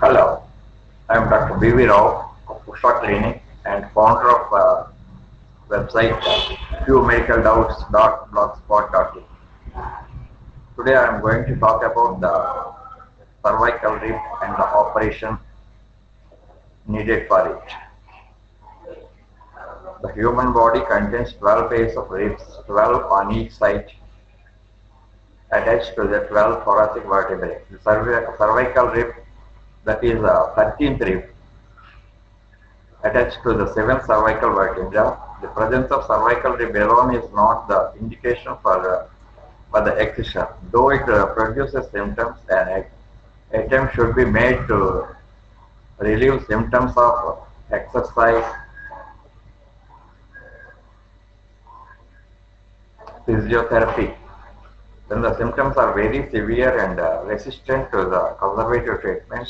Hello, I am Dr. B.V. Rao of Pushpa Clinic and founder of website fewmedicaldoubts.blogspot.in. Today I am going to talk about the cervical rib and the operation needed for it. The human body contains 12 pairs of ribs, 12 on each side, attached to the 12 thoracic vertebrae. The cervical rib, that is the 13th rib, attached to the 7th cervical vertebra. The presence of cervical rib alone is not the indication for the excision. Though it produces symptoms, an attempt should be made to relieve symptoms of exercise, physiotherapy. When the symptoms are very severe and resistant to the conservative treatment,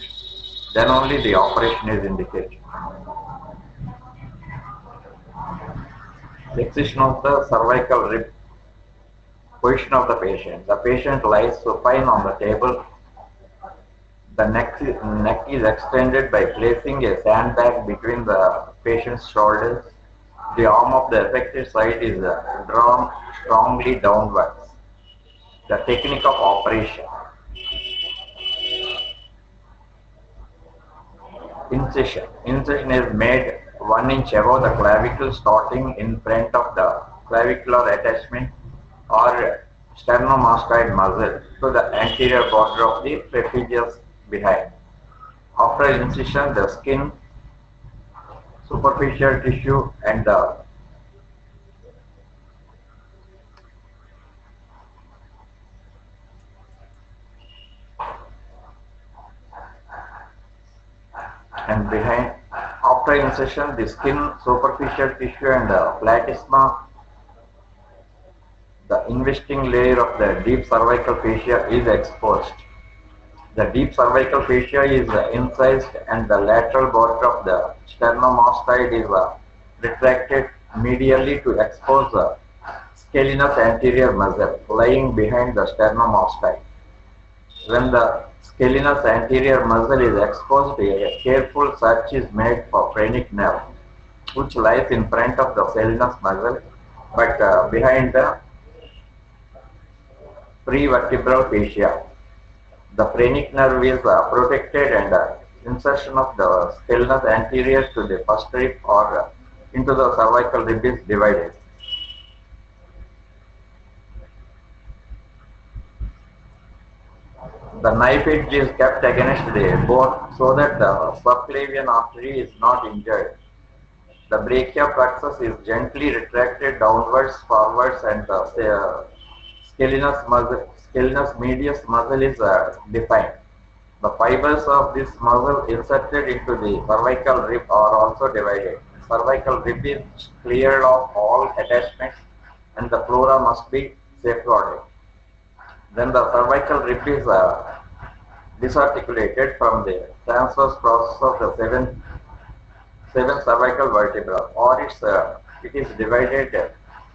then only the operation is indicated. Excision of the cervical rib. Position of the patient. The patient lies supine on the table. The neck is extended by placing a sandbag between the patient's shoulders. The arm of the affected side is drawn strongly downwards. The technique of operation. Incision. Incision is made 1 inch above the clavicle, starting in front of the clavicular attachment or sternomastoid muscle to the anterior border of the trapezius behind. After incision, the skin, superficial tissue and behind. After incision, the skin, superficial tissue and platysma, the investing layer of the deep cervical fascia is exposed. The deep cervical fascia is incised and the lateral border of the sternomastoid is retracted medially to expose the scalenus anterior muscle lying behind the sternomastoid. When the scalenus anterior muscle is exposed, a careful search is made for phrenic nerve, which lies in front of the scalenus muscle but behind the prevertebral fascia. The phrenic nerve is protected and insertion of the scalenus anterior to the first rib or into the cervical rib is divided. The knife edge is kept against the bone so that the subclavian artery is not injured. The brachia plexus is gently retracted downwards, forwards, and the scalenus medius muscle is defined. The fibers of this muscle inserted into the cervical rib are also divided. The cervical rib is cleared of all attachments and the flora must be safeguarded. Then the cervical rib is disarticulated from the transverse process of the seven cervical vertebra, or it is divided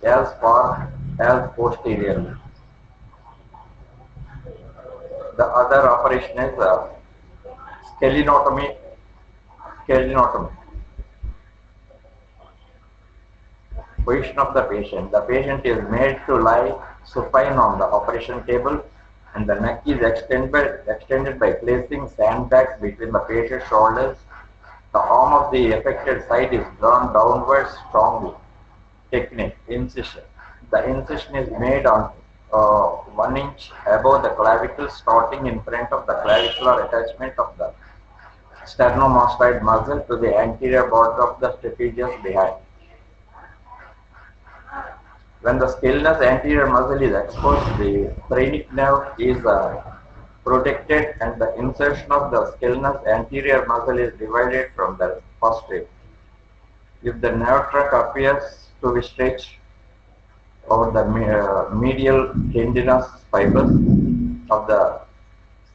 as far as posteriorly. The other operation is scalenotomy. Position of the patient. The patient is made to lie supine on the operation table and the neck is extended by placing sandbags between the patient's shoulders. The arm of the affected side is drawn downwards strongly. Technique. Incision. The incision is made on 1 inch above the clavicle, starting in front of the clavicular attachment of the sternomastoid muscle to the anterior border of the trapezius behind. When the scalenus anterior muscle is exposed, the phrenic nerve is protected and the insertion of the scalenus anterior muscle is divided from the first rib. If the nerve tract appears to be stretched over the medial tendinous fibers of the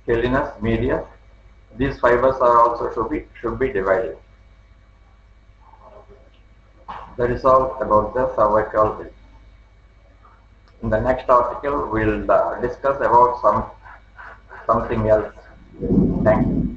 scalenus media, these fibers are also should be divided. That is all about the cervical rib. In the next article, we'll discuss about something else. Thank you.